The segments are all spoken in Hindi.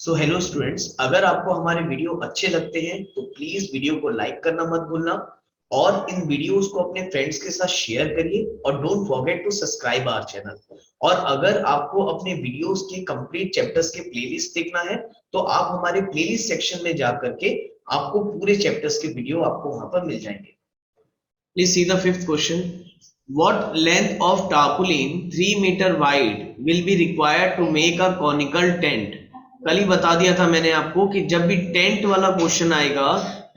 सो हेलो स्टूडेंट्स, अगर आपको हमारे वीडियो अच्छे लगते हैं तो प्लीज वीडियो को लाइक करना मत भूलना और इन वीडियोस को अपने फ्रेंड्स के साथ शेयर करिए और don't forget to subscribe our channel. और अगर आपको अपने वीडियोस के कंप्लीट चैप्टर्स के प्लेलिस्ट देखना है तो आप हमारे प्लेलिस्ट सेक्शन में जा करके आपको पूरे चैप्टर्स के वीडियो आपको वहां पर मिल जाएंगे। Please see the fifth question. What length of tarpaulin 3 meter wide will be required to make a conical tent? कल ही बता दिया था मैंने आपको कि जब भी टेंट वाला क्वेश्चन आएगा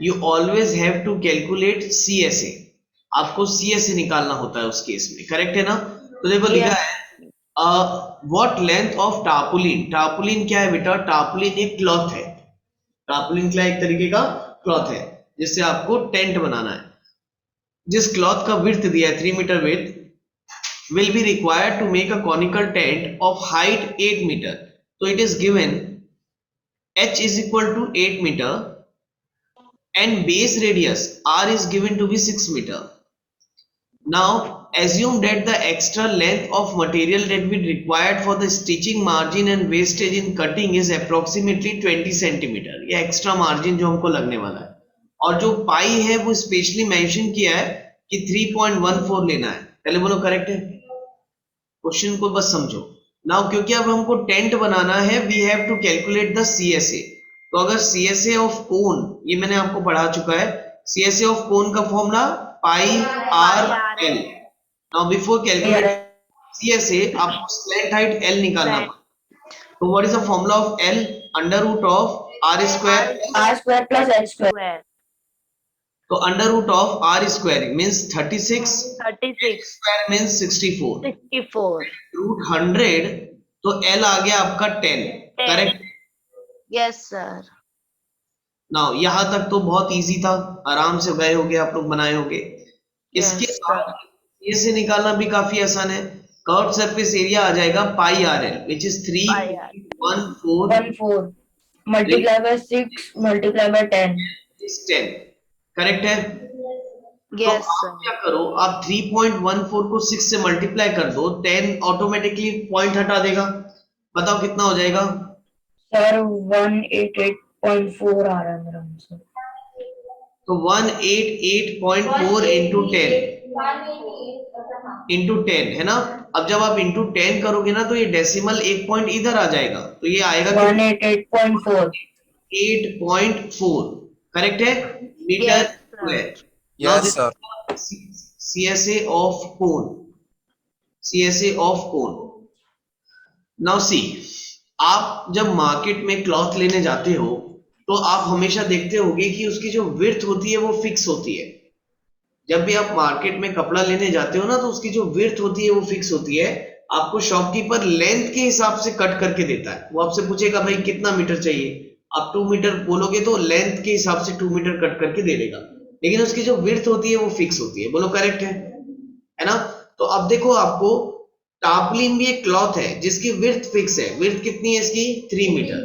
you always have to calculate CSA। आपको CSA निकालना होता है उस केस में, करेक्ट है ना? तो देखो लिखा है व्हाट लेंथ ऑफ टार्पुलिन। टार्पुलिन क्या है बेटा? टार्पुलिन एक क्लॉथ है। टार्पुलिन क्या एक तरीके का क्लॉथ है जिससे आपको टेंट बनाना है। जिस क्लॉथ का विड्थ दिया है 3 metre width will be required to make a conical tent of height 8 meter. So it is given h is equal to 8 meter and base radius r is given to be 6 meter. Now assume that the extra length of material that will required for the stitching margin and wastage in cutting is approximately 20 centimeter. ये extra margin जो हमको लगने वाला है और जो पाई है वो स्पेशली मेंशन किया है कि 3.14 लेना है। पहले बोलो करेक्ट है? क्वेश्चन को बस समझो नाउ, क्योंकि अब हमको टेंट बनाना है we have to calculate the CSA। तो अगर CSA ऑफ कोन, ये मैंने आपको पढ़ा चुका है, CSA ऑफ कोन का formula pi R L. Now before calculate CSA आपको स्लैंट हाइट L निकालना पड़ेगा। तो what is the formula of L? Under root of R square plus H square. तो under root of R square means 36 square means 64 root 100। तो L आ गया आपका 10, करेक्ट? Yes sir. नाउ यहां तक तो बहुत इजी था, आराम से गए होगे आप लोग, बनाए होगे। इसके बाद ये से निकालना भी काफी आसान है। कर्व सरफेस एरिया आ जाएगा pi R L which is 3.14 multiply by 6 multiply by 10 is 10, correct है? यस तो आप क्या करो, आप 3.14 को 6 से मल्टीप्लाई कर दो, 10 ऑटोमेटिकली पॉइंट हटा देगा। बताओ कितना हो जाएगा? सर 188.4 आ रहा है मेरा आंसर। तो 188.4 इंटू 10 है ना। अब जब आप इंटू 10 करोगे ना तो ये डेसिमल एक पॉइंट इधर आ जाएगा, तो ये आएगा 188.4 8.4, करेक्ट है? Metre square. Yes sir. CSA of cone, CSA of cone. Now see, आप जब मार्केट में क्लॉथ लेने जाते हो तो आप हमेशा देखते होगे कि उसकी जो विड्थ होती है वो फिक्स होती है। जब भी आप मार्केट में कपड़ा लेने जाते हो ना तो उसकी जो विड्थ होती है वो फिक्स होती है। आपको शॉपकीपर लेंथ के हिसाब से कट करके देता है। वो आपसे पूछेगा भाई कितना मीटर चाहिए, आप 2 मीटर बोलोगे तो लेंथ के हिसाब से 2 मीटर कट करके दे देगा, लेकिन उसकी जो विड्थ होती है वो फिक्स होती है। बोलो करेक्ट है ना? तो अब देखो, आपको टार्पुलिन भी एक क्लॉथ है जिसकी विड्थ फिक्स है। विड्थ कितनी है इसकी? 3 मीटर।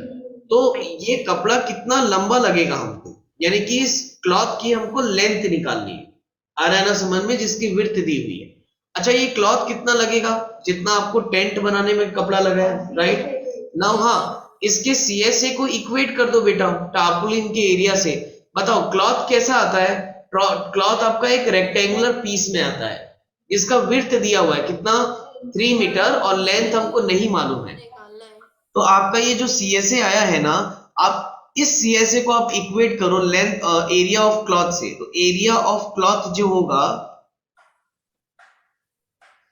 तो ये कपड़ा कितना लंबा लगेगा हमको, यानी कि इस क्लॉथ की हमको लेंथ निकालनी है। आ रहा है ना समझ में? जिसकी विड्थ दी हुई है। अच्छा, ये क्लॉथ कितना लगेगा? जितना आपको टेंट बनाने में कपड़ा लगा है, राइट? नाउ हाँ, इसके CSA को इक्वेट कर दो बेटा टार्पुलिन के एरिया से। बताओ क्लॉथ कैसा आता है? क्लॉथ आपका एक रेक्टेंगुलर पीस में आता है जिसका विड्थ दिया हुआ है कितना? 3 मीटर और लेंथ हमको नहीं मालूम है। तो आपका ये जो CSA आया है ना, आप इस CSA को आप इक्वेट करो लेंथ एरिया ऑफ क्लॉथ से। तो एरिया ऑफ क्लॉथ जो होगा,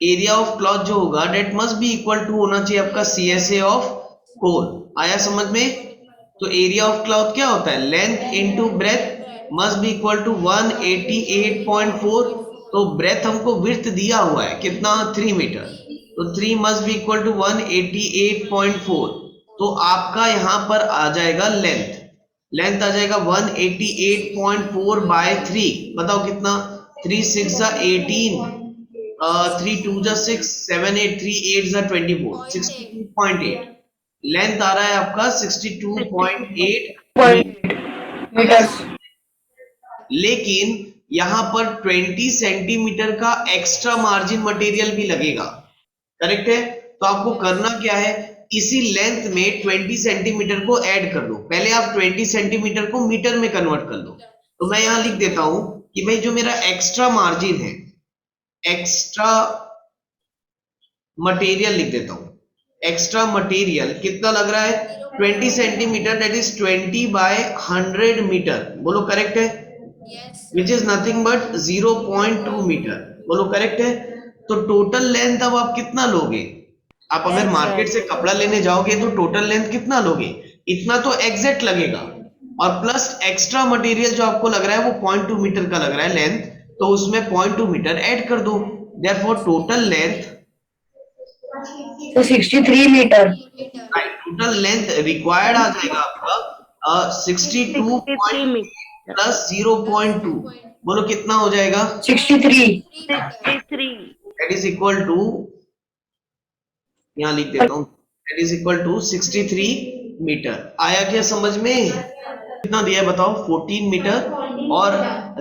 एरिया ऑफ क्लॉथ जो होगा that must be equal to होना चाहिए आपका CSA ऑफ कोन। आया समझ में? तो एरिया ऑफ क्लॉथ क्या होता है? Length into breadth must be equal to 188.4। तो ब्रेथ हमको विड्थ दिया हुआ है कितना? 3 मीटर। तो 3 मस्ट बी इक्वल टू 188.4। तो आपका यहां पर आ जाएगा लेंथ। लेंथ आ जाएगा 188.4 बाय 3। बताओ कितना? 3 6 जा 18, 3 2 जा 6, 7 8, 3 8 जा 24, 62.8। लेंथ आ रहा है आपका 62.8 मीटर। लेकिन यहां पर 20 सेंटीमीटर का एक्स्ट्रा मार्जिन मटेरियल भी लगेगा, करेक्ट है? तो आपको करना क्या है, इसी लेंथ में 20 सेंटीमीटर को ऐड कर दो। पहले आप 20 सेंटीमीटर को मीटर में कन्वर्ट कर दो। तो मैं यहां लिख देता हूं कि भाई जो मेरा एक्स्ट्रा मार्जिन है, एक्स्ट्रा मटेरियल लिख देता हूं। एक्स्ट्रा मटेरियल कितना लग रहा है? 20 centimetre, that is 20 by 100 metre. बोलो करेक्ट है? Which is nothing but 0.2 metre. बोलो करेक्ट है? तो टोटल लेंथ अब आप कितना लोगे? आप अगर Yes, मार्केट sir. से कपड़ा लेने जाओगे तो टोटल लेंथ कितना लोगे? इतना तो एग्जैक्ट लगेगा, और प्लस एक्स्ट्रा मटेरियल जो आपको लग रहा है वो 0.2 मीटर का लग रहा है लेंथ, तो उसमें 0.2 मीटर ऐड कर दो। Therefore total length, So 63 meter. Total length required आ जाएगा आपका 62 63 मीटर। प्लस 0.2। बोलो कितना हो जाएगा? 63. 63 दैट इज इक्वल टू, यहाँ लिख देता हूँ, that is equal to 63 metre. आया क्या समझ में? कितना दिया है बताओ? 14 मीटर, और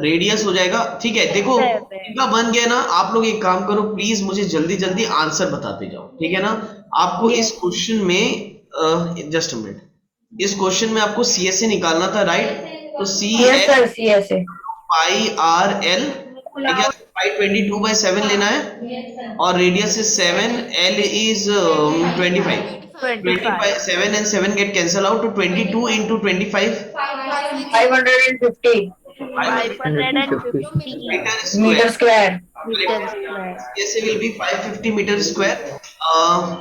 रेडियस हो जाएगा। ठीक है, देखो इनका बन गया ना। आप लोग एक काम करो प्लीज, मुझे जल्दी जल्दी आंसर बताते जाओ, ठीक है ना? आपको इस क्वेश्चन में जस्ट मिनट, इस क्वेश्चन में आपको CSA निकालना था, राइट? तो Yes, CS sir. CSA. पाई आर एल, ठीक है, 522/7 लेना है, और radius is 7, L is 25। 25 7 and 7 get cancel out to 22 into 25, 550 550 meter square. meter square. Metre square. Yes, it will be 550 meter square.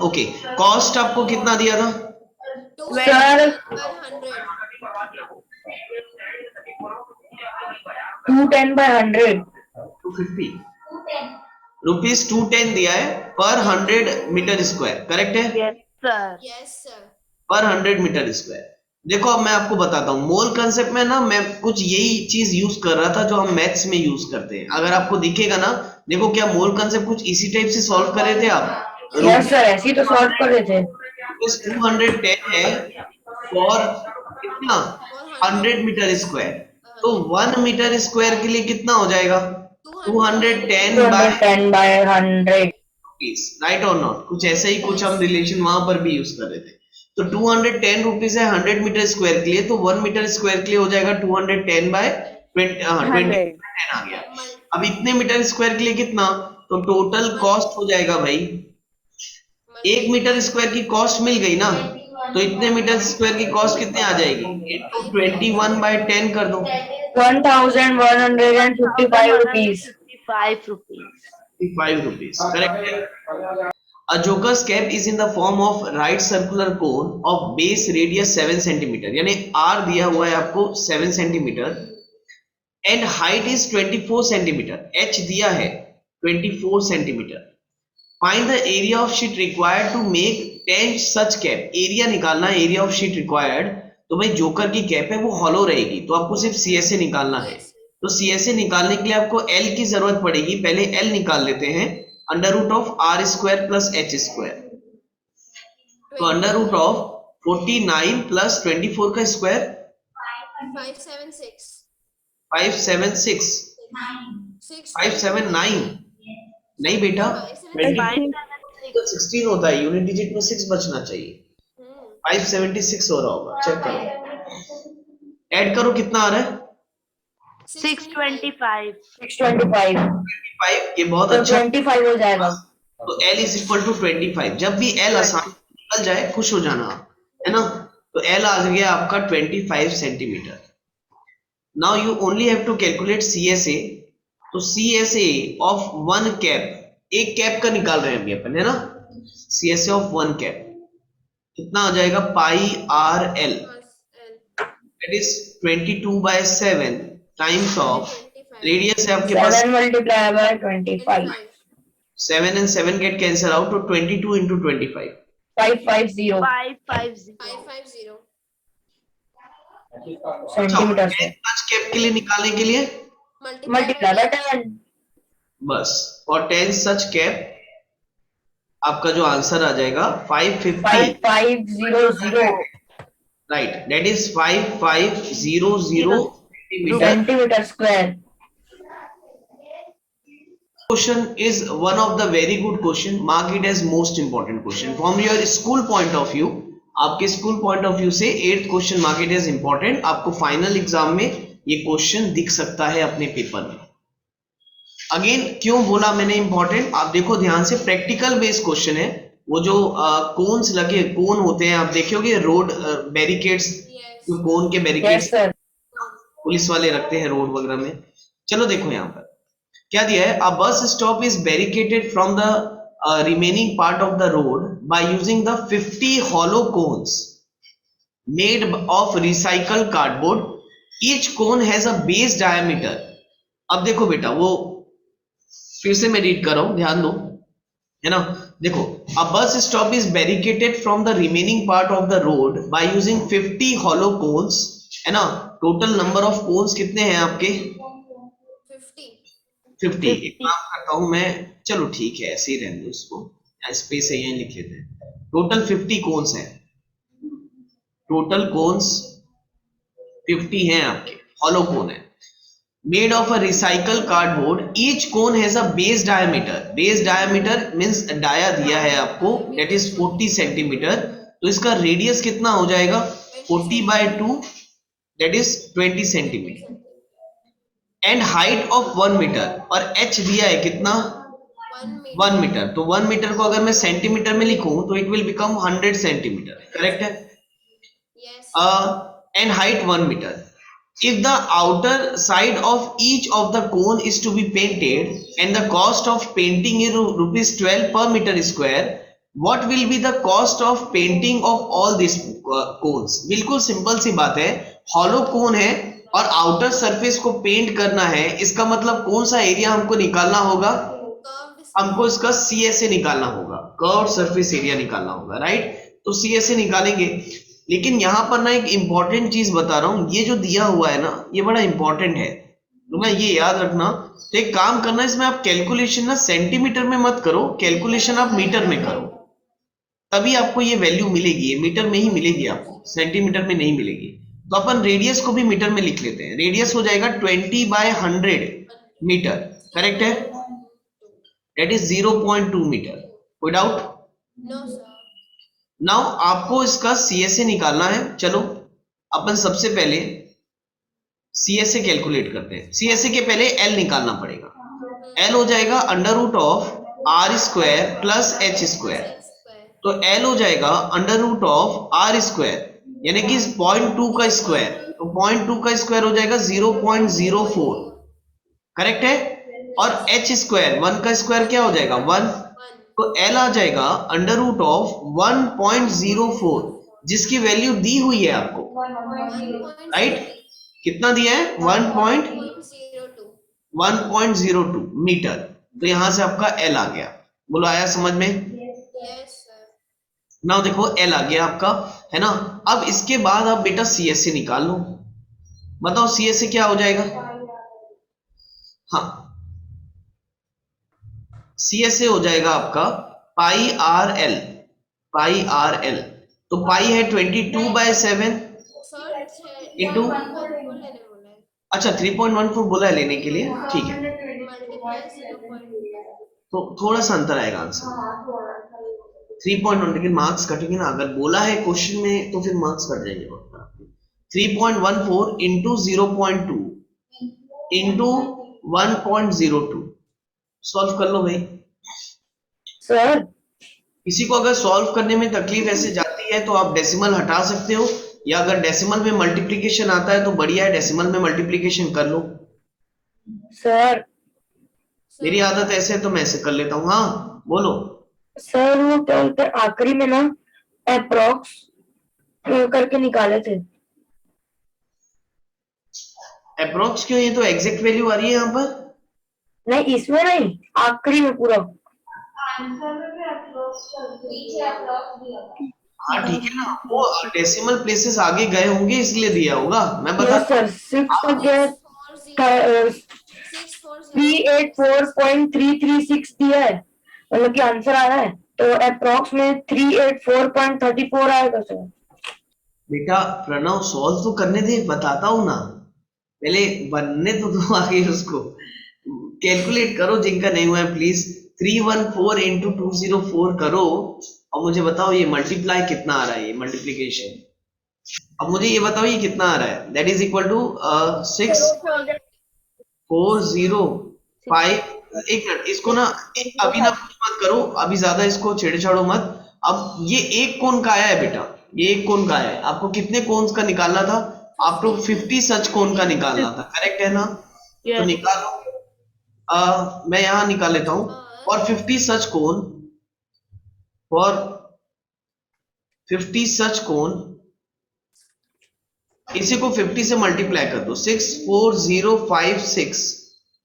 Okay, cost आपको कितना दिया था? Sir, 210 by 100. 250 रुपीज 210 दिया है पर 100 मीटर स्क्वायर, करेक्ट है? Yes sir. पर 100 मीटर स्क्वायर। देखो अब मैं आपको बताता हूँ, मोल कंसेप्ट में ना मैं कुछ यही चीज यूज कर रहा था जो हम मैथ्स में यूज करते हैं। अगर आपको दिखेगा ना, देखो क्या मोल कंसेप्ट कुछ इसी टाइप से सॉल्व कर रहे थे आप? Yes, sir. ऐसे ही तो सॉल्व कर रहे थे. रुपीज 210 है फॉर कितना? 100 मीटर स्क्वायर। तो 1 मीटर स्क्वायर के लिए कितना हो जाएगा? 210 बाय 210 by 100. रुपीज, राइट और नॉट? कुछ ऐसा ही कुछ हम रिलेशन वहां पर भी यूज कर रहे थे। तो 210 रुपीज है 100 मीटर स्क्वायर के लिए, तो 1 मीटर स्क्वायर के लिए हो जाएगा 210 बाय 20, 10 आ गया। अब इतने मीटर स्क्वायर के लिए कितना? तो टोटल कॉस्ट हो जाएगा भाई, 1 मीटर स्क्वायर की कॉस्ट मिल गई ना, तो इतने मीटर स्क्वायर की कॉस्ट कितने आ जाएगी? इनटू 21/10 कर दो, 1155 rupees. 55 रुपीज। 5 रुपीज, करेक्ट है? A joker's cap is in the form of right circular cone of base radius 7 centimeter, यानी R दिया हुआ है आपको 7 centimetre, and height is 24 centimetre, H दिया है 24 centimetre. Find the area of sheet required to make 10 such cap. Area निकालना, एरिया ऑफ शीट रिक्वायर्ड। तो भाई जोकर की कैप है वो हॉलो रहेगी, तो आपको सिर्फ CSA निकालना है। तो CSA निकालने के लिए आपको L की जरूरत पड़ेगी। पहले L निकाल लेते हैं, under root of R square plus H square. तो अंडर रूट ऑफ 49 प्लस 24 का स्क्वायर 576 576 579, नहीं बेटा 16 होता है, यूनिट डिजिट में 6 बचना चाहिए। 576 हो रहा होगा, चेक करो, ऐड करो कितना आ रहा है? 625 625. 25, ये बहुत तो अच्छा। 25 हो जाएगा. तो L इज इक्वल टू 25। जब भी L आसान निकल जाए खुश हो जाना, है ना? तो L आ गया आपका 25 centimetre. Now you only have to calculate CSA। तो CSA ऑफ 1 कैप, एक कैप का निकाल रहे हैं अभी अपन, है ना? CSA ऑफ 1 कैप कितना आ जाएगा? Pi R L, that is 22/7 times of radius है आपके पास 7 multiplied by 25. 7 and 7 get cancel out to 22 into 25, 550 550 centimeters. आज कैप के लिए निकालने के लिए Multiply by 10. बस, और 10 सच कैप आपका जो आंसर आ जाएगा 550, 5500 right? That is 5500 centimetre centimeter square. question is one of the very good question. Mark it as most important question from your school point of view. आपके स्कूल पॉइंट ऑफ व्यू से 8th question mark it as important. आपको फाइनल एग्जाम में ये क्वेश्चन दिख सकता है अपने पेपर में. अगेन क्यों बोला मैंने इंपॉर्टेंट, आप देखो ध्यान से, प्रैक्टिकल बेस्ड क्वेश्चन है. वो जो कोन्स लगे, कोन होते हैं, आप देखोगे रोड बैरिकेड्स, जो कोन के बैरिकेड्स पुलिस वाले रखते हैं रोड वगैरह में. चलो देखो यहाँ पर क्या दिया है. A bus stop is barricaded from the remaining part of the road by using the 50 hollow cones made of recycled cardboard. Each cone has a base diameter. अब देखो बेटा, वो फिर से मैं रीड कर रहा हूं, ध्यान दो, है ना. देखो, a bus stop is barricaded from the remaining part of the road by using 50 hollow cones, है ना. टोटल नंबर ऑफ कोन्स कितने हैं आपके? 50. एक काम करता हूं मैं, चलो ठीक है ऐसे ही रहने दो इसको, स्पेस है यहीं लिख लेते हैं. टोटल 50 कोन्स हैं. टोटल कोन्स 50 हैं आपके, हॉलो कोन है. Made of a recycle cardboard. Each cone has a base diameter. Base diameter means dia दिया है आपको, दैट इज 40 सेंटीमीटर. तो इसका रेडियस कितना हो जाएगा? 40/2, that is 20 centimetre. And height of 1 metre. और एच दिया है कितना? 1 मीटर. तो 1 मीटर को अगर मैं सेंटीमीटर में लिखूं तो it will become 100 centimetre. Correct है? And height 1 metre. If the outer side of each of the cone is to be painted and the cost of painting is rupees 12 per meter square, what will be the cost of painting of all these cones? बिल्कुल सिंपल सी बात है. हॉलो कोन है और आउटर सरफेस को पेंट करना है, इसका मतलब कौन सा एरिया हमको निकालना होगा? हमको इसका CSA निकालना होगा, कर्व सरफेस एरिया निकालना होगा, राइट. तो CSA निकालेंगे. लेकिन यहां पर ना एक इंपॉर्टेंट चीज बता रहा हूं, ये जो दिया हुआ है ना, ये बड़ा इंपॉर्टेंट है, तो मैं ये याद रखना. तो एक काम करना, इसमें आप कैलकुलेशन ना सेंटीमीटर में मत करो, कैलकुलेशन आप मीटर में करो, तभी आपको ये वैल्यू मिलेगी. ये मीटर में ही मिलेगी आपको, सेंटीमीटर में नहीं मिलेगी. तो अपन रेडियस को भी मीटर में लिख लेते हैं. रेडियस हो जाएगा 20/100 मीटर. करेक्ट है? That is 0.2 metre. कोई डाउट? No sir. नाउ आपको इसका CSA निकालना है. चलो अपन सबसे पहले CSA कैलकुलेट करते हैं. CSA के पहले L निकालना पड़ेगा. L हो जाएगा √r² प्लस h². तो L हो जाएगा √r², यानी कि 0.2 का स्क्वायर. तो 0.2 का स्क्वायर हो जाएगा 0.04. करेक्ट है? और h², 1 का स्क्वायर क्या हो जाएगा? 1. तो L आ जाएगा √1.04, जिसकी वैल्यू दी हुई है आपको, राइट. कितना दिया है? 1.02 मीटर. तो यहां से आपका L आ गया. बोलो आया समझ में? नाउ देखो L आ गया आपका, है ना. अब इसके बाद आप बेटा CSA निकाल लो. बताओ CSA क्या हो जाएगा? हाँ, CSA हो जाएगा आपका πRL. तो पाई है 22/7 इंटू, अच्छा 3.14 बोला है लेने के लिए, ठीक है. तो थोड़ा सा अंतर आएगा आंसर. 3.1, लेकिन मार्क्स कटेंगे ना, अगर बोला है क्वेश्चन में तो फिर मार्क्स कट जाएंगे. 3.14 इंटू 0.2 इंटू 1.02. सॉल्व कर लो भाई. सर किसी को अगर सॉल्व करने में तकलीफ ऐसे जाती है तो आप डेसिमल हटा सकते हो, या अगर डेसिमल में मल्टीप्लिकेशन आता है तो बढ़िया है, डेसिमल में मल्टीप्लिकेशन कर लो. सर मेरी आदत ऐसे है तो मैं ऐसे कर लेता हूँ. हाँ बोलो. सर वो क्या बोलते हैं, आखिरी में ना अप्रोक्स करके निकाले थे. अप्रोक्स क्यों? ये तो एग्जैक्ट वैल्यू आ रही है यहाँ पर. नहीं इसमें नहीं, आखिरी में पूरा. हाँ ठीक है ना, वो डेसिमल प्लेसेस आगे गए होंगे इसलिए दिया होगा. मैं बता यस सर, 384.336 दिया है, मतलब कि आंसर आ रहा है. तो अप्रोक्स में 384.34 आएगा सर. बेटा प्रणव सॉल्व तो करने दे, बताता हूँ ना, पहले बनने तो दो आगे उसको. कैलकुलेट करो जिनका नहीं हुआ है प्लीज। 314 इंटू 204 करो और मुझे बताओ ये मल्टीप्लाई कितना आ रहा है, ये मल्टीप्लीकेशन। अब मुझे ये बताओ ये कितना आ रहा है, दैट इज इक्वल टू 6405। एक मिनट इसको ना अभी ना कुछ मत करो, अभी ज्यादा इसको छेड़छाड़ो मत। अब ये एक कोण का आया है बेटा, ये एक कोण का है, आपको कितने कोन्स का निकालना था? आपको 50 सच कोण का निकालना था, करेक्ट है ना? तो Yes. निकालो। मैं यहां निकाल लेता हूं। और 50 सच कोण, फॉर 50 सच कोण, इसी को 50 से मल्टीप्लाई कर दो। 64056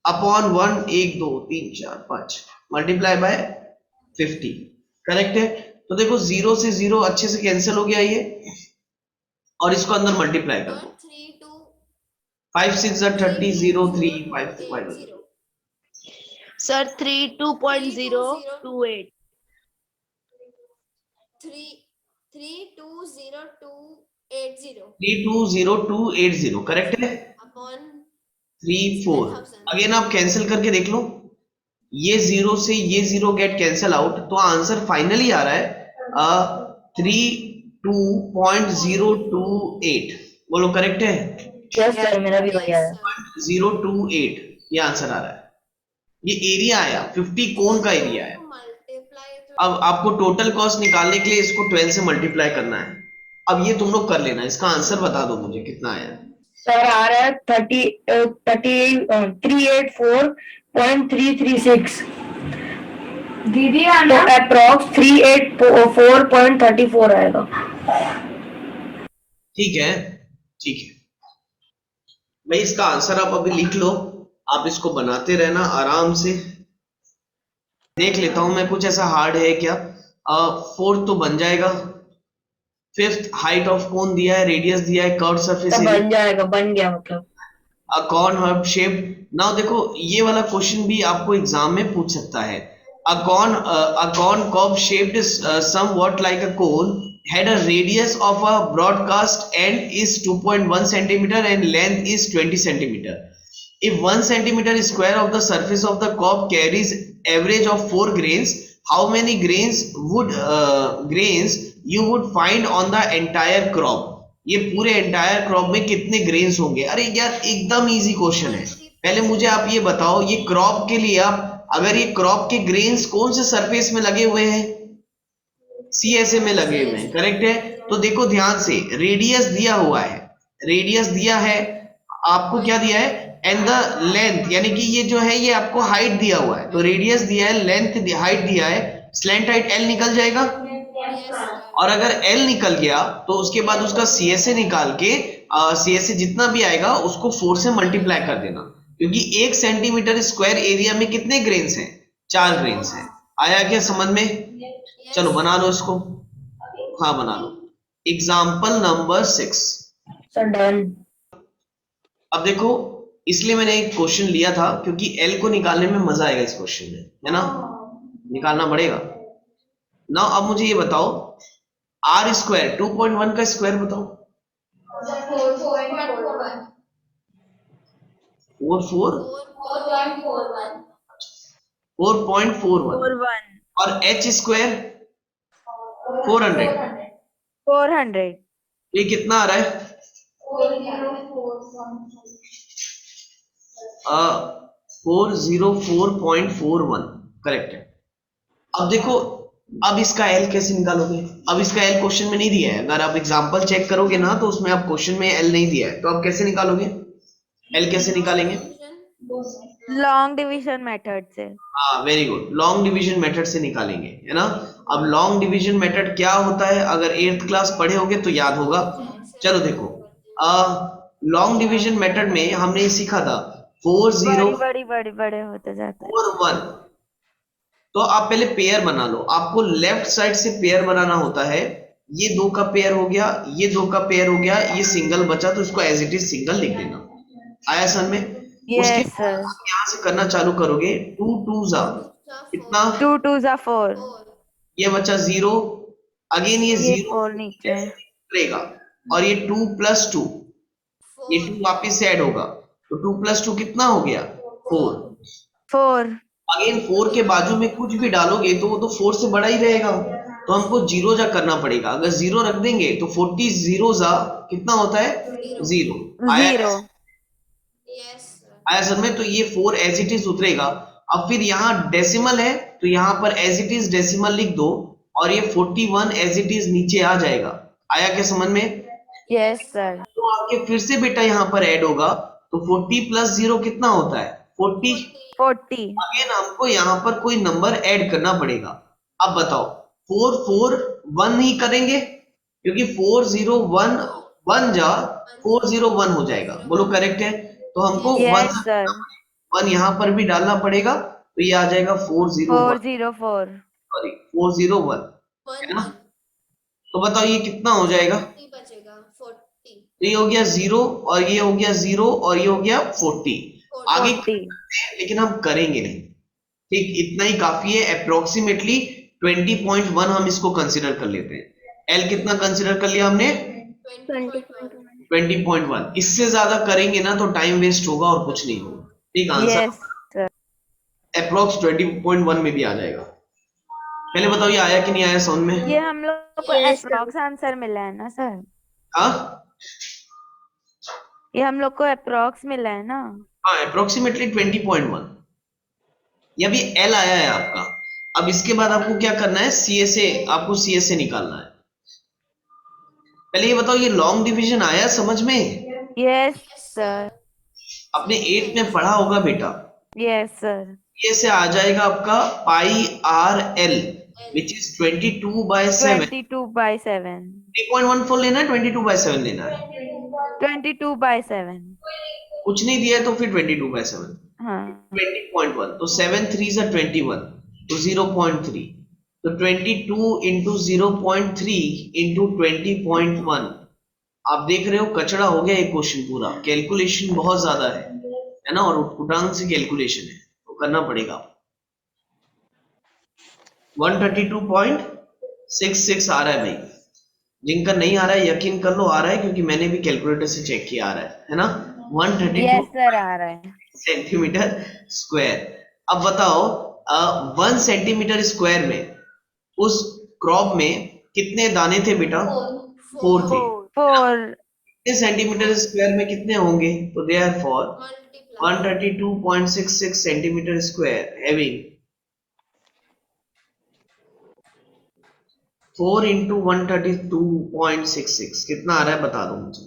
अपॉन 1, 1 2 3 4 5 मल्टीप्लाई बाय 50, करेक्ट है? तो देखो 0 से 0 अच्छे से कैंसिल हो गया ये, और इसको अंदर मल्टीप्लाई कर दो। 5 6 30, 0 3 5 5। Sir, 32.028. 320280 करेक्ट है? 3 4 अगेन आप कैंसिल करके देख लो, ये 0 से ये 0 गेट कैंसिल आउट, तो आंसर फाइनली आ रहा है 32.028। बोलो करेक्ट है? यस सर, मेरा भी वही आया। 028 ये आंसर आ रहा है। ये एरिया आया, 50 कोण का एरिया है। अब आपको टोटल कॉस्ट निकालने के लिए इसको 12 से मल्टीप्लाई करना है। अब ये तुम लोग कर लेना, इसका आंसर बता दो मुझे कितना आया। सर आ रहा है 384.336। दीदी तो अप्रोक्स 384.34 आएगा। ठीक है, ठीक है भाई, इसका आंसर आप अभी लिख लो, आप इसको बनाते रहना आराम से। देख लेता हूं मैं कुछ ऐसा हार्ड है क्या। 4 तो बन जाएगा। 5th हाइट ऑफ कोन दिया है, रेडियस दिया है, कर्व सरफेस बन जाएगा, बन गया मतलब। अ कॉर्न हर्ब शेप। नाउ देखो ये वाला क्वेश्चन भी आपको एग्जाम में पूछ सकता है। A corn curve shaped somewhat like a cone had a radius of a broadcast end is 2.1 centimeter and length is 20 centimeter. If 1 centimeter square of the surface of the cob carries average of 4 grains, how many grains you would find on the entire crop? ये पूरे एंटायर क्रॉप में कितने ग्रेन्स होंगे? अरे यार एकदम इजी क्वेश्चन है। पहले मुझे आप ये बताओ, ये क्रॉप के लिए आप अगर ये क्रॉप के ग्रेन्स कौन से सरफेस में लगे हुए हैं? CSA में लगे हुए हैं, करेक्ट है? तो देखो ध्यान से, रेडियस दिया हुआ है, रेडियस दिया है आपको, क्या दिया है? एंड द लेंथ, यानी कि ये जो है ये आपको हाइट दिया हुआ है, तो रेडियस दिया है, लेंथ हाइट दिया है, स्लैंट हाइट L निकल जाएगा। और अगर L निकल गया तो उसके बाद उसका CSA निकाल के CSA जितना भी आएगा उसको 4 से मल्टीप्लाई कर देना, क्योंकि 1 सेंटीमीटर स्क्वायर एरिया में कितने ग्रेन्स हैं? 4 ग्रेन्स हैं। आया क्या समझ में? चलो बना लो इसको। हाँ बना लो। Example number 6। Sir done. अब देखो, इसलिए मैंने एक क्वेश्चन लिया था क्योंकि L को निकालने में मजा आएगा इस क्वेश्चन में, है ना? निकालना पड़ेगा ना। अब मुझे ये बताओ, R स्क्वायर 2.1 का स्क्वायर बताओ। 4.41 और H स्क्वायर 400। 400. ये कितना आ रहा है? 404.41 करेक्ट है। अब देखो, अब इसका L कैसे निकालोगे? अब इसका L क्वेश्चन में नहीं दिया है, अगर आप एग्जांपल चेक करोगे ना तो उसमें आप क्वेश्चन में L नहीं दिया है, तो आप कैसे निकालोगे? L कैसे निकालेंगे? Long division method से. हाँ very good, long division method से निकालेंगे, है ना? अब लॉन्ग डिवीजन मेथड क्या होता है, अगर 8th क्लास पढ़े होगे तो याद होगा। चलो देखो, लॉन्ग डिवीजन मेथड में हमने सीखा था बड़े होते जाते हैं। 4041। तो आप पहले पेयर बना लो, आपको लेफ्ट साइड से पेयर बनाना होता है। ये 2 का पेयर हो गया, ये 2 का पेयर हो गया, ये सिंगल बचा तो इसको एज इट इज सिंगल लिख देना। आया सन में? उसके बाद यहाँ से करना चालू करोगे, 2 2 जा कितना? 2 2 जा 4. ये बचा 0, अगेन ये 0 4 नीचे रहेगा, और ये 2 + 2, ये 2 वापिस से ऐड होगा, तो 2 + 2 कितना हो गया? 4। 4. अगेन 4 के बाजू में कुछ भी डालोगे तो वो तो 4 से बड़ा ही रहेगा, तो हमको जीरो जा करना पड़ेगा। अगर जीरो रख देंगे तो 40 जीरो जा कितना होता है? जीरो। आया 0. आया सर में, तो ये 4 एज इट इज उतरेगा। अब फिर यहाँ डेसिमल है तो यहाँ पर एज इट इज डेसिमल लिख दो, और ये 41 एज इट इज नीचे आ जाएगा। आया क्या समझ में? Yes, sir. तो आपके फिर से बेटा यहाँ पर ऐड होगा, तो 40 प्लस जीरो कितना होता है? 40। 40. अगेन हमको यहाँ पर कोई नंबर ऐड करना पड़ेगा। अब बताओ 4 4 1 ही करेंगे, क्योंकि 401 1 जा 401 हो जाएगा। बोलो करेक्ट है? तो हमको Yes, sir. 1 यहाँ पर भी डालना पड़ेगा, तो ये आ जाएगा 401, 404. सॉरी 401, है ना? तो बताओ ये कितना हो जाएगा? तो ये हो गया 0, और ये हो गया 0, और ये हो गया 40। आगे 40. लेकिन हम करेंगे नहीं, ठीक, इतना ही काफी है। अप्रोक्सीमेटली 20.1 हम इसको कंसिडर कर लेते हैं। एल कितना कंसिडर कर लिया हमने? 20.1। इससे ज्यादा करेंगे ना तो टाइम वेस्ट होगा और कुछ नहीं होगा। ठीक, आंसर Yes, sir. अप्रोक्स 20.1 में भी आ जाएगा। पहले बताओ ये आया कि नहीं आया समझ में? ये हम लोग को अप्रोक्स आंसर मिला है ना सर? हाँ ये हम लोग को अप्रोक्स मिला है ना? हाँ, अप्रोक्सीमेटली 20.1। ये अभी एल आया है आपका। अब इसके बाद आपको क्या करना है? सीएसए, आपको सीएसए निकालना है। पहले ये बताओ ये लॉन्ग डिवीजन आया समझ में? Yes, sir. आपने 8th में पढ़ा होगा बेटा। Yes, sir. ये से आ जाएगा आपका पाई आर एल विच इज 22/7। 22/7. 3.14 लेना है, 22/7 लेना है? 22/7. कुछ नहीं दिया है तो फिर 22/7। हाँ. 20.1, तो 7 3 जा 21, तो 0.3, तो 22 इंटू 0.3 इंटू 20.1। आप देख रहे हो कचड़ा हो गया एक क्वेश्चन पूरा। कैलकुलेशन बहुत ज्यादा है ना, और उठांग से कैलकुलेशन है तो करना पड़ेगा। 132.66 आ रहा है भाई। जिनका नहीं आ रहा है यकीन कर लो आ रहा है, क्योंकि मैंने भी कैलकुलेटर से चेक किया, आ रहा है ना? 132 Yes, sir. आ रहा है. Centimetre square. अब बताओ 1 सेंटीमीटर स्क्वायर में उस क्रॉप में कितने दाने थे बेटा? 4 थे। 4. कितने सेंटीमीटर स्क्वायर में कितने होंगे? तो therefore 132.66 centimetre square having 4 into 132.66 कितना आ रहा है बता दो मुझे।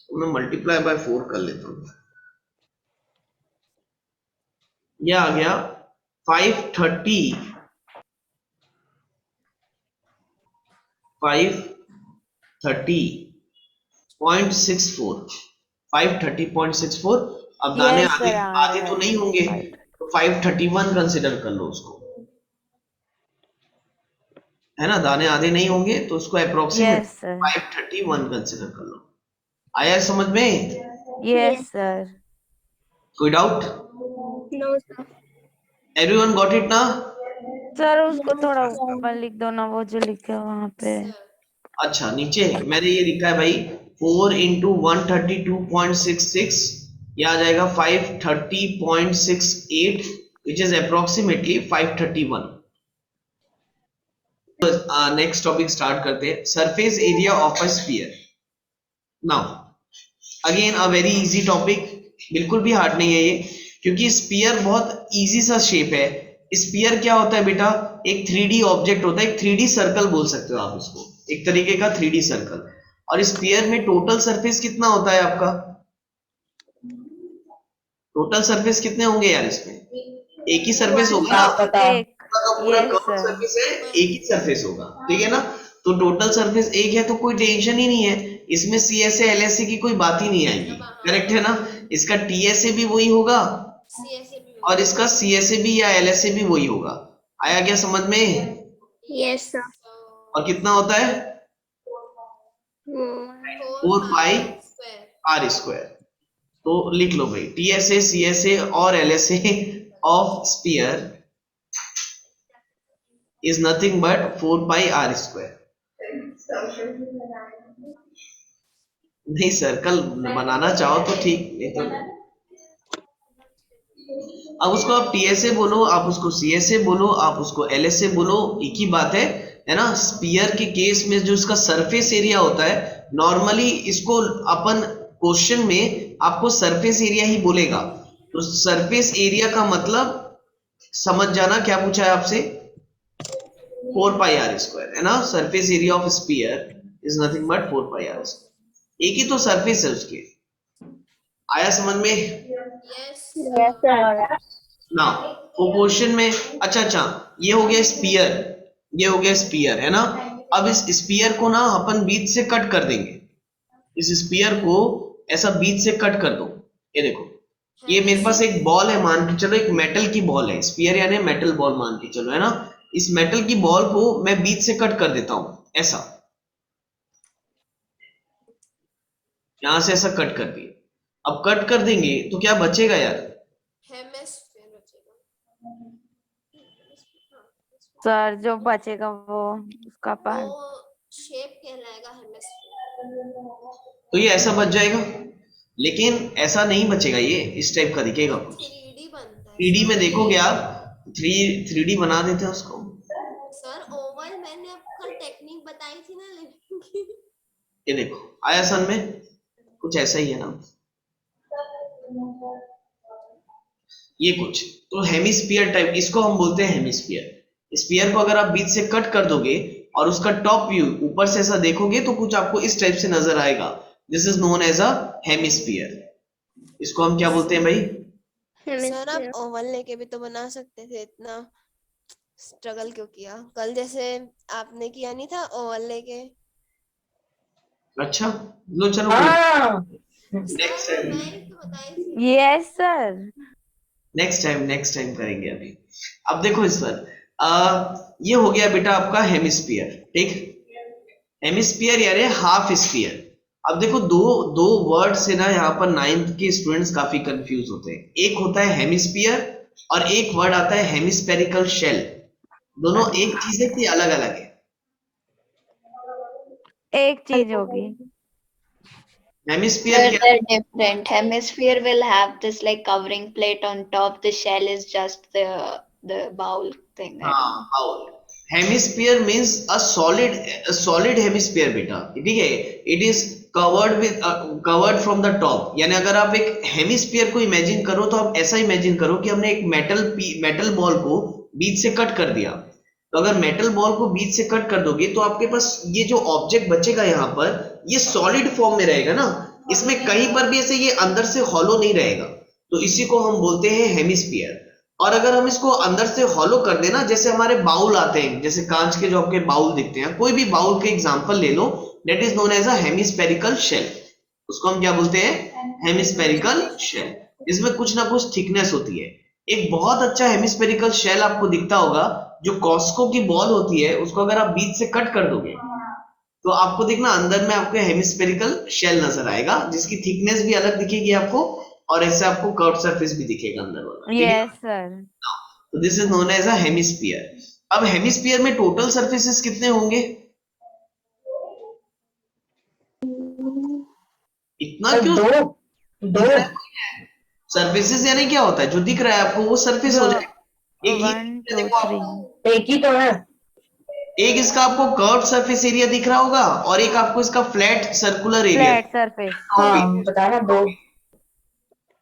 तो मैं मल्टीप्लाई बाय 4 कर लेता हूँ। यह आ गया 530 530.64 530.64। अब दाने Yes, आगे sir. आ आगे रहा तो है. नहीं होंगे, तो 531 कंसिडर कर लो उसको, है ना? दाने आधे नहीं होंगे तो उसको अप्रोक्सीमेट Yes, sir. 531 कंसिडर कर लो। आया समझ में? Yes, sir. कोई डाउट? एवरीवन गॉट इट ना? सर उसको थोड़ा ऊपर लिख दो ना, वो जो लिखे वहां पे. अच्छा नीचे मैंने ये लिखा है भाई 4 इंटू 132.66, ये आ जाएगा 530.68 which is approximately 531। Next topic start करते हैं। Surface area of a sphere. Now again a very easy topic, बिल्कुल भी हार्ड नहीं है ये, क्योंकि स्फीयर बहुत इजी सा शेप है। स्फीयर क्या होता है बेटा? एक 3D ऑब्जेक्ट होता है, एक 3D सर्कल बोल सकते हो आप इसको, एक तरीके का 3D सर्कल। और स्फीयर में टोटल सरफेस कितना होता है आपका? टोटल सरफेस कितने होंगे यार इसमें? एक ही सरफेस होगा ना, आप बताओ। एक. पूरा Yes, कर्व sir. सरफेस है, एक ही सरफेस होगा, ठीक है ना? तो टोटल सरफेस एक है तो कोई टेंशन ही नहीं है, इसमें सीएसए एलएसए की कोई बात ही नहीं आएगी, करेक्ट है ना? इसका टीएसए भी वही होगा और इसका सीएसए भी या एलएसए भी वही होगा। आया क्या समझ में? Yes sir. और कितना होता है? 4 पाई आर स्क्वायर। तो लिख लो भाई टीएसए सीएसए और LSA of sphere is nothing but 4 pi r square। नहीं सर्कल बनाना चाहो तो ठीक, नहीं तो अब उसको आप टीएसए बोलो, आप उसको सीएसए बोलो, आप उसको एलएसए बोलो, एक ही बात है ना। स्पीयर के केस में जो इसका सरफेस एरिया होता है, नॉर्मली इसको अपन क्वेश्चन में आपको सरफेस एरिया ही बोलेगा। तो सरफेस एरिया का मतलब समझ जाना, क्या पूछा है आपसे, 4πr², है ना। Surface area of sphere is nothing but 4πr²। एक ही तो सरफेस है उसके। आया समझ में Yes, Yes, sir. ना। वो क्वेश्चन में, अच्छा, ये हो गया स्पीयर, ये हो गया स्पीयर, है ना। अब इस स्पीयर को ना अपन बीच से कट कर देंगे। इस स्पीयर को ऐसा बीच से कट कर दो। ये देखो, ये मेरे पास एक बॉल है, मान के चलो एक मेटल की बॉल है, स्पीयर यानी मेटल बॉल मान के चलो, है ना। इस मेटल की बॉल को मैं बीच से कट कर देता हूं, ऐसा, यहां से ऐसा कट कर दिए। अब कट कर देंगे तो क्या बचेगा यार, हेमिस्फीयर बचेगा। सर जो बचेगा वो उसका पार्ट। वो शेप कहलाएगा हेमिस्फीयर। तो ये ऐसा बच जाएगा, लेकिन ऐसा नहीं बचेगा, ये इस टाइप का दिखेगा कुछ। 3D बनता है 3D में सर। देखोगे आप, 3D बना देते हैं उसको। सर ओवल मैंने आपको टेक्निक बताई थी ना लिखने की। ये देखो, आया सन में, कुछ ऐसा ही है ना ये कुछ। तो हेमिस्फीयर टाइप इसको हम बोलते हैं, हेमिस्फीयर। स्फीयर को अगर आप बीच से कट कर दोगे और उसका टॉप व्यू ऊपर से ऐसा देखोगे तो कुछ आपको इस टाइप से नजर आएगा। This is known as a hemisphere. इसको हम क्या बोलते हैं भाई, सर आप ओवल लेके भी तो बना सकते थे, इतना स्ट्रगल क्यों किया? कल जैसे आपने किया नहीं था ओवल लेके। अच्छा लो चलो, हाँ नेक्स्ट सर टाइम, मैं ही तो बताई थी। Yes sir. नेक्स्ट टाइम करेंगे अभी। अब देखो इस पर, ये हो गया बेटा आपका हेमिस्फीयर, ठीक। हेमिस्फीयर यानी हाफ स्फीयर। अब देखो, दो दो वर्ड से ना यहाँ पर 9th के स्टूडेंट्स काफी कंफ्यूज होते हैं। एक होता है हेमिस्फीयर और एक वर्ड आता है हेमिस्फेरिकल शेल। दोनों एक चीज है कि अलग अलग है? एक चीज होगी। हेमिस्फीयर क्या, They're different. Hemisphere will have this like covering plate on top. The shell is just the bowl thing. I don't know. हाँ, hemisphere means a solid hemisphere बेटा, ठीक है। It is covered from the top. यानी अगर आप एक हेमिस्फीयर को इमेजिन करो तो आप ऐसा इमेजिन करो कि हमने एक मेटल बॉल को बीच से कट कर दिया। तो अगर मेटल बॉल को बीच से कट कर दोगे तो आपके पास ये जो ऑब्जेक्ट बचेगा यहाँ पर, ये सॉलिड फॉर्म में रहेगा ना। इसमें कहीं पर भी ऐसे ये अंदर से हॉलो नहीं रहेगा। तो इसी को हम बोलते हैं हेमिस्फीयर। और अगर हम इसको अंदर से हॉलो कर देना, जैसे हमारे बाउल आते हैं, जैसे कांच के जो आपके बाउल दिखते हैं, कोई भी बाउल के एग्जांपल ले लो, that is known as a hemispherical shell. उसको हम क्या बोलते हैं, हेमिस्फेरिकल शेल। इसमें कुछ ना कुछ थिकनेस होती है। एक बहुत अच्छा हेमिस्फेरिकल शेल आपको दिखता होगा, जो कॉस्को की बॉल होती है, उसको अगर आप बीच से कट कर दोगे तो आपको देखना अंदर में आपको हेमिस्फेरिकल शेल नजर आएगा, जिसकी थिकनेस भी अलग दिखेगी आपको, और ऐसे आपको कर्व सरफेस भी दिखेगा अंदर वाला, ठीक है। Yes sir. तो this is known as a hemisphere. अब हेमिस्फीयर में टोटल सरफेसेस कितने होंगे, इतना क्यों? दो सरफेसेस यानी क्या होता है, जो दिख रहा है आपको वो सरफेस हो जाएगा। एक ये 1 2 देखो, 3 एक ही तो है। एक इसका आपको कर्व सरफेस एरिया दिख रहा होगा और एक आपको इसका flat circular area. Flat surface. हाँ बताना दो।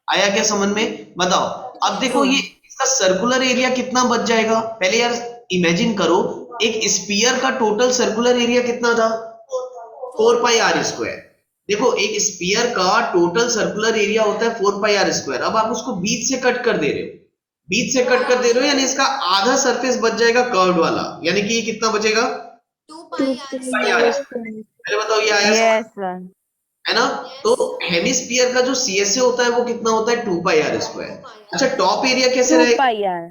आया क्या समझ में, बताओ। अब देखो ये इसका सर्कुलर एरिया कितना बच जाएगा, पहले यार इमेजिन करो, एक स्फीयर का टोटल सर्कुलर एरिया कितना था, 4πr²। देखो एक स्फीयर का टोटल सर्कुलर एरिया होता है 4πr²। अब आप उसको बीच से कट कर दे रहे हो, बीच से कट कर दे रहे हो, यानी इसका आधा सरफेस बच जाएगा कर्व्ड वाला, यानी कि ये कितना बचेगा, 2πr²। पहले बताओ ये आया यस सर। है ना। तो हेमिस्फीयर का जो सीएसए होता है वो कितना होता है, 2πr²। अच्छा टॉप एरिया कैसे 2 रहेगा, पाई आर।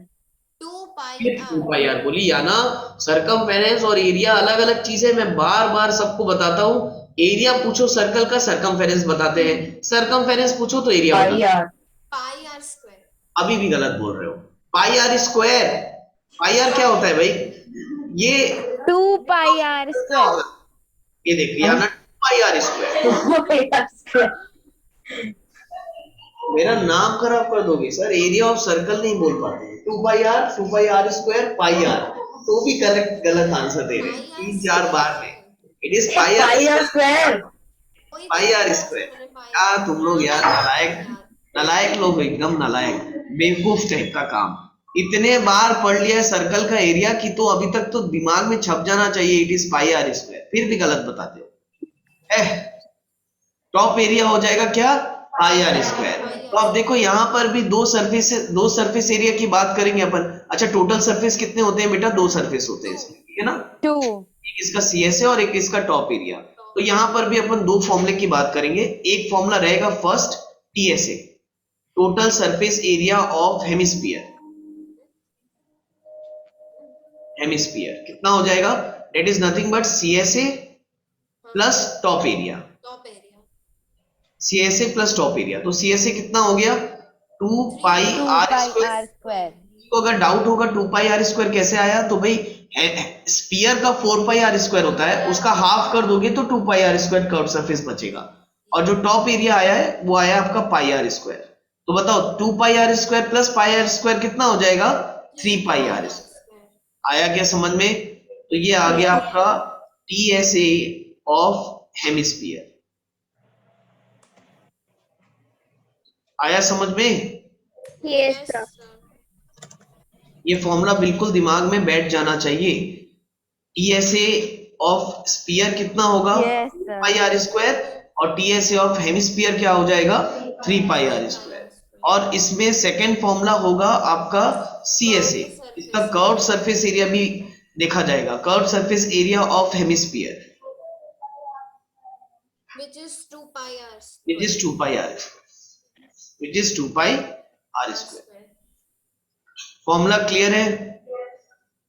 2πr। बोली या ना। सरकमफेरेंस और एरिया अलग अलग चीजें, मैं बार बार सबको बताता हूँ। एरिया पूछो सर्कल का, सरकमफेरेंस बताते हैं। सरकमफेरेंस पूछो तो एरिया पाई बताते यार πr²। हैं। अभी भी गलत बोल रहे हो, πr²। πr क्या होता है भाई, ये 2 पाई आर क्या स्क्वायर। होगा, ये देखिए या ना, 2πr²। तो मेरा नाम खराब कर दोगे सर, एरिया ऑफ सर्कल नहीं बोल पाते। 2 स्क्वायर पाई आर, तो भी करेक्ट गलत आंसर दे रहे हैं 3-4 बार में। It is pi pi r r square. Pi are square. क्या तुम लोग यार नालायक, नालायक लोग, एकदम नालायक, बेवकूफ टाइप का काम। इतने बार पढ़ लिया सर्कल का एरिया की तो अभी तक तो दिमाग में छप जाना चाहिए it is pi are square, फिर भी गलत बताते हो। टॉप एरिया हो जाएगा क्या, पाई आर स्क्वायर। तो अब देखो यहाँ पर भी दो सरफेस एरिया की बात करेंगे अपन। अच्छा टोटल सरफेस कितने होते हैं बेटा, 2 सरफेस होते हैं इसमें, ठीक है ना। 2 एक इसका CS है और एक इसका टॉप एरिया। तो यहाँ पर भी अपन 2 फॉर्मूले की बात करेंगे। एक फॉर्मूला रहेगा first TSA, total surface area of hemisphere. Hemisphere कितना हो जाएगा, that is nothing but CSA plus top area. CSA plus top area, तो CSA कितना हो गया 2 पाई आर स्क्वायर। तो अगर डाउट होगा 2 पाई आर स्क्वायर कैसे आया, तो भाई स्फीयर का 4 पाई आर स्क्वायर होता है, उसका हाफ कर दोगे तो 2 pi are square curve surface बचेगा। और जो टॉप एरिया आया है वो आया आपका पाई आर स्क्वायर। तो बताओ 2 pi are square plus pi are square कितना हो जाएगा, 3 पाई आर स्क्वायर। आया क्या समझ में। तो ये आ गया आपका TSA ऑफ हेमिस्फीयर। आया समझ में। Yes, sir. ये फॉर्मूला बिल्कुल दिमाग में बैठ जाना चाहिए। TSA ऑफ स्फीयर कितना होगा, Yes, sir. Pi are square, और TSA ऑफ हेमिस्फीयर क्या हो जाएगा, 3 पाई आर स्क्वायर। और इसमें सेकेंड फॉर्मूला होगा आपका CSA, इसका कर्व्ड सरफेस एरिया भी देखा जाएगा, curved surface area of hemisphere which is 2 pi r which is 2 pi r square, which is 2 pi r square। Formula clear है।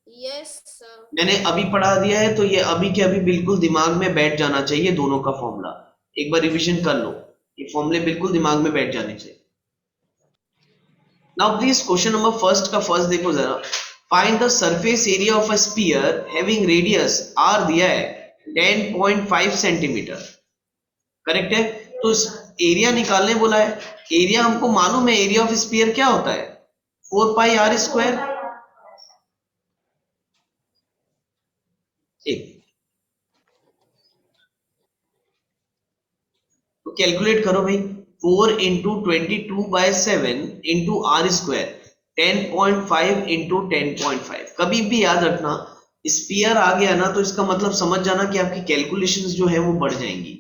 yes sir मैंने अभी पढ़ा दिया है तो ये अभी के अभी बिल्कुल दिमाग में बैठ जाना चाहिए दोनों का फॉर्मूला। एक बार रिवीजन कर लो, ये फॉर्मूले बिल्कुल दिमाग में बैठ जाने चाहिए। Now please question number first का फर्स्ट देखो जरा। Find the surface area of a sphere having radius r दिया है 10.5 सेंटीमीटर, करेक्ट है। तो एरिया निकालने बोला है, एरिया हमको मालूम है, एरिया ऑफ स्फीयर क्या होता है 4 पाई आर स्क्वायर। तो कैलकुलेट करो भाई, 4 into 22/7 into r square, 10.5 into 10.5। कभी भी याद रखना स्फीयर आ गया ना तो इसका मतलब समझ जाना कि आपकी कैलकुलेशंस जो है वो बढ़ जाएंगी।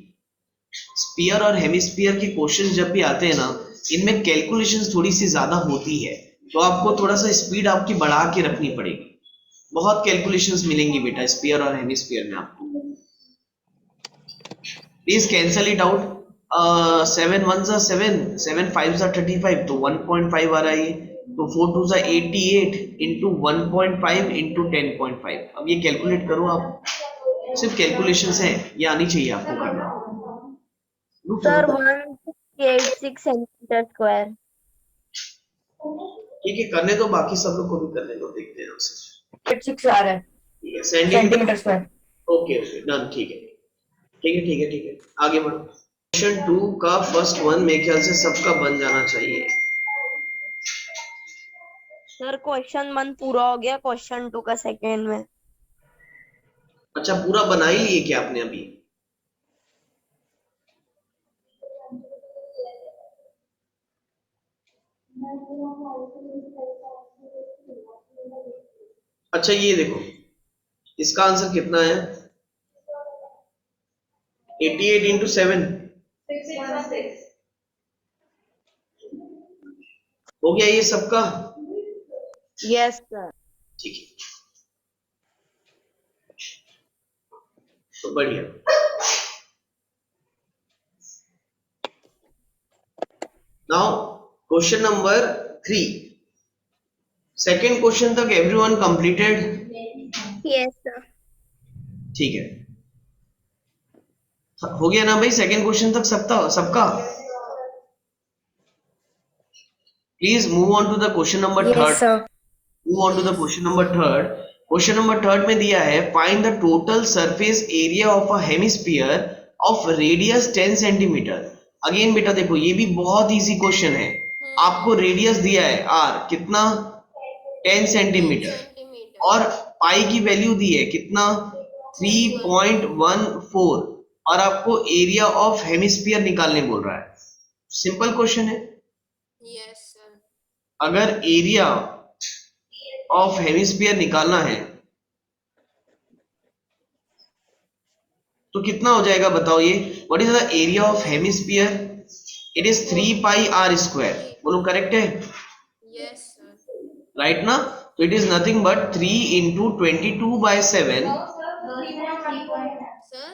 स्फीयर और हेमिस्फीयर के क्वेश्चंस जब भी आते हैं ना, इनमें कैलकुलेशंस थोड़ी सी ज्यादा होती है, तो आपको थोड़ा सा स्पीड आपकी बढ़ा के रखनी पड़ेगी। बहुत कैलकुलेशंस मिलेंगी बेटा स्फीयर और हेमिस्फीयर में आपको। Please cancel it out. 7 1 7, 7 5 35, तो 1.5 आ रहा है। तो 4 2 88 इंटू 1.5 इंटू 10.5। अब ये कैलकुलेट करो आप, सिर्फ कैलकुलेशंस है, ये आनी चाहिए आपको करना। Sir 186 centimetre square. ठीक है करने दो, बाकी सब लोग को भी करने दो, देखते हैं उससे। 86 आ रहा है ठीक है centimetre square. Okay okay done, ठीक है ठीक है ठीक है ठीक है, आगे बढ़ो। क्वेश्चन 2 का फर्स्ट वन मेरे ख्याल से सबका बन जाना चाहिए। सर क्वेश्चन 1 पूरा हो गया, क्वेश्चन 2 का सेकेंड में। अच्छा पूरा बना ही लिए क्या आपने अभी। अच्छा ये देखो, इसका आंसर कितना है 88 इंटू 7 हो गया ये सबका। Yes sir. ठीक है तो बढ़िया। Now question number 3, second question तक एवरीवन कंप्लीटेड। Yes, sir. ठीक है हो गया ना भाई, सेकेंड क्वेश्चन तक सबका। Please move on to the question number third. Move on to the question number third. Question number third में दिया है find the total surface area of a hemisphere of radius 10 centimetre again बेटा देखो ये भी बहुत इजी क्वेश्चन है, आपको रेडियस दिया है आर कितना 10 सेंटीमीटर सेंटीमीटर और पाई की वैल्यू दी है कितना 3.14 और आपको एरिया ऑफ हेमिस्फीयर निकालने बोल रहा है। सिंपल क्वेश्चन है, यस सर अगर एरिया ऑफ हेमिस्फीयर निकालना है तो कितना हो जाएगा बताओ ये, what is the area of hemisphere, it is 3 pi are square, बोलो करेक्ट है यस सर राइट ना, तो it is nothing but 3 into 22/7। Sir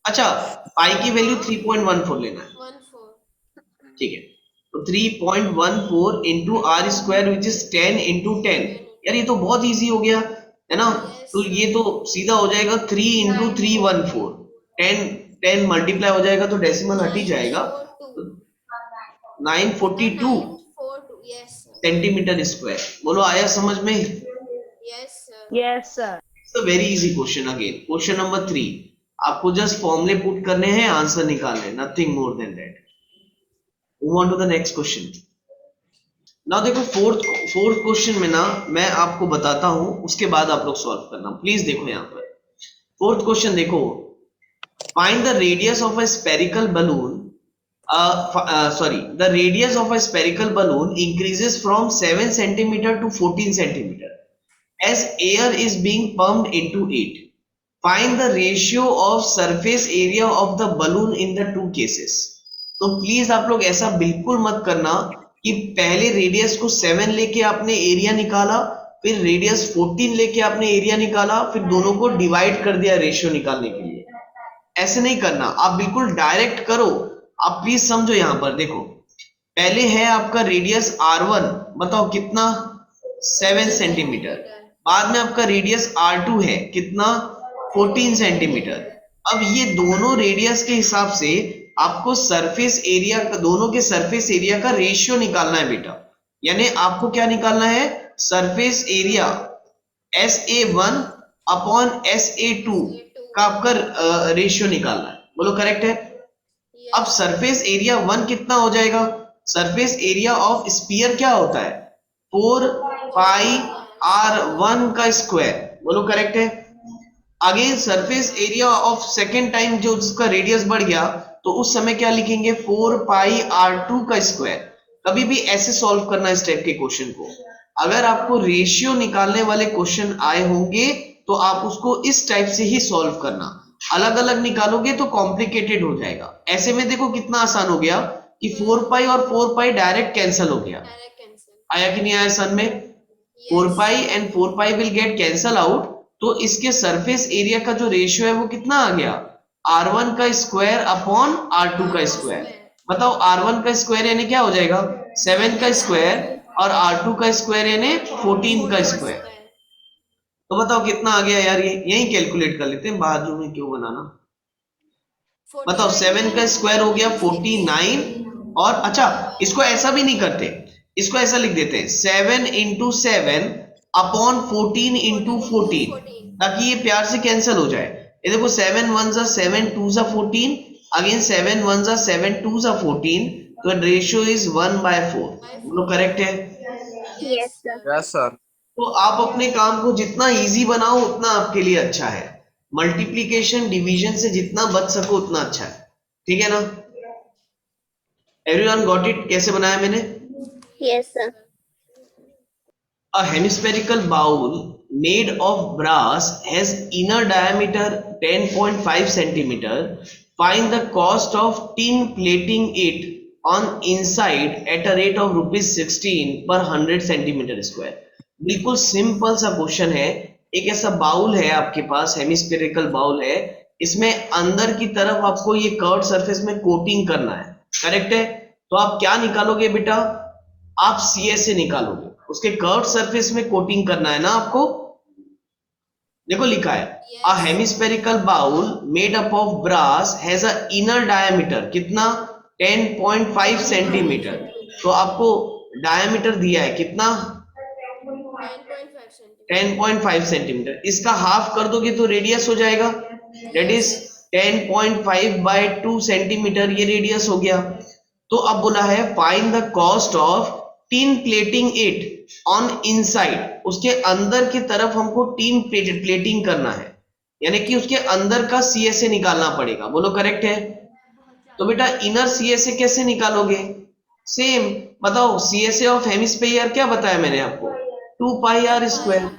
अच्छा पाई की वैल्यू 3.14 लेना है, 14 ठीक है, तो 3.14 into r square which is 10 into 10, यार ये तो बहुत इजी हो गया है ना, तो ये तो सीधा हो जाएगा 3 इंटू 314, 10 मल्टीप्लाई हो जाएगा तो डेसिमल हट ही जाएगा, 942 942 यस सर सेंटीमीटर स्क्वायर, बोलो आया समझ में, yes sir yes sir. It's a very easy question. Again question number 3, आपको जस्ट फॉर्मूले पुट करने हैं, आंसर निकालने, nothing more than that. Move on to the next question. Now देखो फोर्थ क्वेश्चन में ना मैं आपको बताता हूं, उसके बाद आप लोग सॉल्व करना, प्लीज देखो यहाँ पर फोर्थ क्वेश्चन देखो, find the radius of a spherical balloon, the radius of a spherical balloon increases from 7 centimeter to 14 centimeter as air is being pumped into it. Find the ratio of surface area of the balloon in the two cases. तो प्लीज आप लोग ऐसा बिल्कुल मत करना कि पहले रेडियस को 7 लेके आपने एरिया निकाला, फिर रेडियस 14 लेके आपने एरिया निकाला, फिर दोनों को डिवाइड कर दिया रेशियो निकालने के लिए, ऐसे नहीं करना, आप बिल्कुल डायरेक्ट करो। आप प्लीज समझो, यहां पर देखो पहले है आपका रेडियस R1, बताओ कितना 7 सेंटीमीटर, बाद में आपका रेडियस R2 है कितना 14 सेंटीमीटर। अब ये दोनों रेडियस के हिसाब से आपको सरफेस एरिया का, दोनों के सरफेस एरिया का रेशियो निकालना है बेटा, यानी आपको क्या निकालना है, surface area SA1 upon SA2 का आपका रेशियो निकालना है, बोलो करेक्ट है। अब सरफेस एरिया 1 कितना हो जाएगा, सरफेस एरिया ऑफ स्फीयर क्या होता है 4 पाई R1 का स्क्वायर, बोलो करेक्ट है। Again surface area of second time जो उसका रेडियस बढ़ गया तो उस समय क्या लिखेंगे 4 पाई R2 का स्क्वायर। कभी भी ऐसे सॉल्व करना इस टाइप के क्वेश्चन को, अगर आपको रेशियो निकालने वाले क्वेश्चन आए होंगे तो आप उसको इस टाइप से ही सॉल्व करना, अलग अलग निकालोगे तो कॉम्प्लिकेटेड हो जाएगा। ऐसे में देखो कितना आसान हो गया कि 4 पाई और 4 पाई डायरेक्ट कैंसिल हो गया, डायरेक्ट कैंसिल आया कि नहीं आया सन में, 4 pi and 4 pi will get cancel out, तो इसके सरफेस एरिया का जो रेशियो है वो कितना आ गया R1 का स्क्वायर अपॉन R2 का स्क्वायर। बताओ R1 का स्क्वायर यानी क्या हो जाएगा 7 का स्क्वायर और R2 का स्क्वायर यानी 14 का स्क्वायर, तो बताओ कितना आ गया यार, ये यही कैलकुलेट कर लेते हैं, बाजू में क्यों बनाना, बताओ 7 का स्क्वायर हो गया 49 और अच्छा इसको ऐसा भी नहीं करते, इसको ऐसा लिख देते हैं 7 इंटू 7 अपॉन 14 इंटू 14, ताकि ये प्यार से कैंसिल हो जाए। ये देखो 7 1 जा 7 2 जा 14, अगेन 7 1 जा 7 2 जा 14, तो रेशियो इज 1/4, बोलो करेक्ट है। Yes, sir. Yes sir. तो आप अपने काम को जितना इजी बनाओ उतना आपके लिए अच्छा है, मल्टीप्लिकेशन डिवीजन से जितना बच सको उतना अच्छा है, ठीक है ना, एवरीवन गॉट इट, कैसे बनाया मैंने। Yes, sir. A hemispherical bowl made of brass has inner diameter 10.5 centimeter. Find the cost of tin plating it on inside at a rate of ₹16 per 100 centimeter square. बिल्कुल सिंपल सा क्वेश्चन है, एक ऐसा बाउल है आपके पास, हेमिस्फेरिकल बाउल है, इसमें अंदर की तरफ आपको ये कर्व सरफेस में कोटिंग करना है, करेक्ट है, तो आप क्या निकालोगे बेटा, आप CSA निकालोगे, उसके कर्व सरफेस में कोटिंग करना है ना आपको। देखो लिखा है a hemispherical bowl made up of brass has a inner diameter कितना 10.5 सेंटीमीटर, तो आपको डायमीटर दिया है कितना 10.5 सेंटीमीटर, इसका हाफ कर दोगे तो रेडियस हो जाएगा, दैट इज 10.5 बाय 2 सेंटीमीटर ये रेडियस हो गया। तो अब बोला है find the cost of tin plating it on inside, उसके अंदर की तरफ हमको टिन प्लेटिंग करना है, यानी कि उसके अंदर का CSA निकालना पड़ेगा। बोलो करेक्ट है? तो बेटा इनर CSA कैसे निकालोगे? सेम बताओ, CSA ऑफ हेमिस्फीयर क्या बताया मैंने आपको? 2 पाई आर स्क्वायर।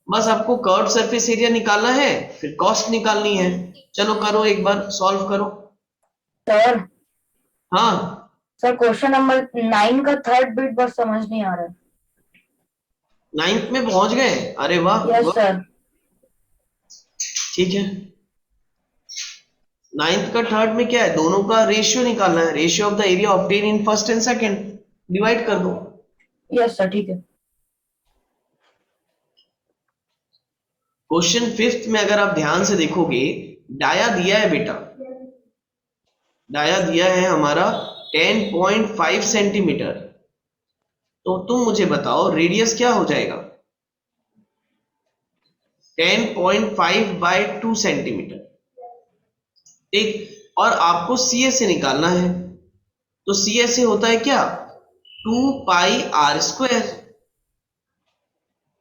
बस आपको कर्व सरफेस एरिया निकालना है, फिर कॉस्ट निकालनी है। चलो करो, एक बार सॉल्व करो। सर हाँ सर क्वेश्चन नंबर 9 का थर्ड बिट बस समझ नहीं आ रहा है। 9th में पहुंच गए? अरे वाह, यस सर। ठीक है। 9th का थर्ड में क्या है? दोनों का रेशियो निकालना है, ratio of the area obtain in first and second, divide कर दो। यस सर ठीक है। क्वेश्चन 5th में अगर आप ध्यान से देखोगे, डाया दिया है बेटा, डाया दिया है हमारा 10.5 सेंटीमीटर। तो तुम मुझे बताओ रेडियस क्या हो जाएगा? 10.5 बाय 2 सेंटीमीटर, ठीक। और आपको CSA निकालना है, तो CSA होता है क्या? 2 पाई आर स्क्वायर।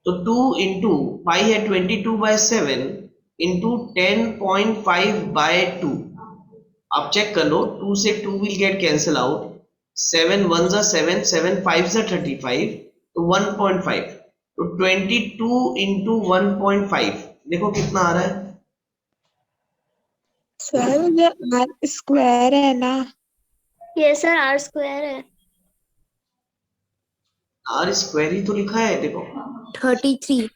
तो 2 इंटू पाई है 22/7 इंटू 10.5 बाय 2। आप चेक कर लो, 2 से 2 विल गेट कैंसिल आउट, 7 1 जा 7, 7 5 जा 35, तो 1.5, तो 22 इंटू 1.5 देखो कितना आ रहा है? सर ये आर स्क्वायर है ना? ये सर आर स्क्वायर है। आर स्क्वायर ही तो लिखा है, देखो 33।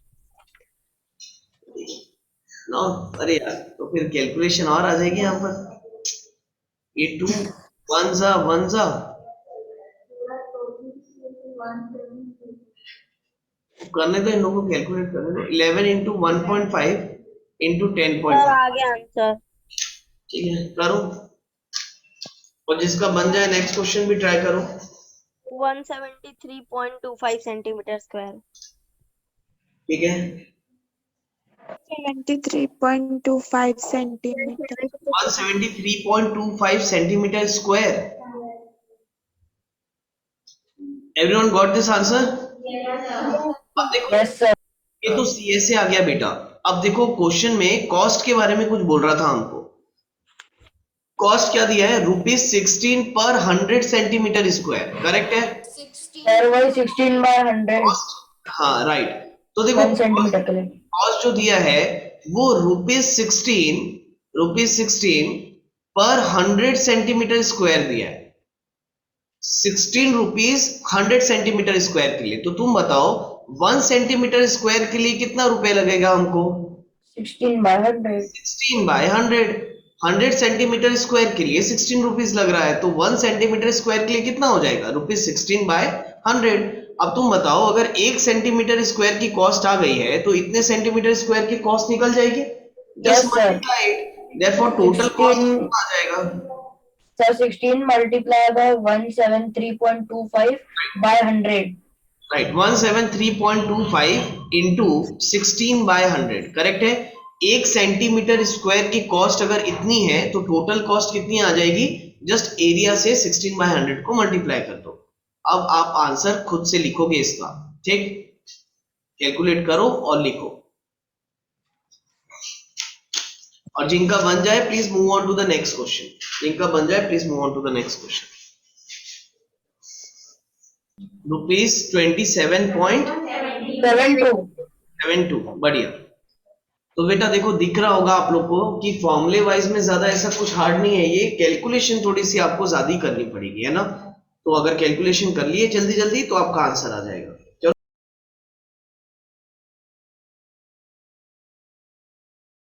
ना। अरे यार, तो फिर कैलकुलेशन और आ जाएगी यहाँ पर। ये 2 1 जा 1 जा, करने दो इन लोगों को, कैलकुलेट करने दो। 11 इंटू 1.5 इंटू 10.5, आ गया आंसर। ठीक है करो। और जिसका बन जाए नेक्स्ट क्वेश्चन भी ट्राई करो। 173.25 सेंटीमीटर स्क्वायर। ठीक है, 73.25 centimetre. 173.25 centimetre square. Everyone got this answer? अब देखो, यस सर। ये तो CSA आ गया बेटा। अब देखो क्वेश्चन में कॉस्ट के बारे में कुछ बोल रहा था हमको। कॉस्ट क्या दिया है? ₹16 पर 100 सेंटीमीटर स्क्वायर, करेक्ट है? सर वही 16/100 हाँ राइट। तो देखो 1 सेंटीमीटर के लिए। कॉस्ट जो दिया है वो ₹16 पर 100 सेंटीमीटर स्क्वायर दिया है। 16 रुपीज 100 सेंटीमीटर स्क्वायर के लिए। तो तुम बताओ 1 सेंटीमीटर स्क्वायर के लिए कितना रुपए लगेगा हमको? 16/100। 16/100। 100 सेंटीमीटर स्क्वायर के लिए 16 रुपीज लग रहा है, तो 1 सेंटीमीटर स्क्वायर के लिए कितना हो जाएगा? ₹16/100। अब तुम बताओ, अगर 1 सेंटीमीटर स्क्वायर की कॉस्ट आ गई है तो इतने सेंटीमीटर स्क्वायर की कॉस्ट निकल जाएगी। Yes, just sir. Multiply it, therefore total cost कितना आ जाएगा? Sir 16 multiply by 173.25/100। Right, 173.25 into 16/100, correct है। 1 सेंटीमीटर स्क्वायर की कॉस्ट अगर इतनी है तो टोटल कॉस्ट कितनी आ जाएगी? जस्ट एरिया से 16/100 को मल्टीप्लाई कर दो। अब आप आंसर खुद से लिखोगे इसका, ठीक? कैलकुलेट करो और लिखो। और जिनका बन जाए please move on to the next question. जिनका बन जाए please move on to the next question. ₹27.72, बढ़िया। तो बेटा देखो, दिख रहा होगा आप लोग को कि फॉर्मूले वाइज में ज्यादा ऐसा कुछ हार्ड नहीं है। ये कैलकुलेशन थोड़ी सी आपको ज्यादा करनी पड़ेगी, है ना? तो अगर कैलकुलेशन कर लिए जल्दी जल्दी तो आपका आंसर आ जाएगा।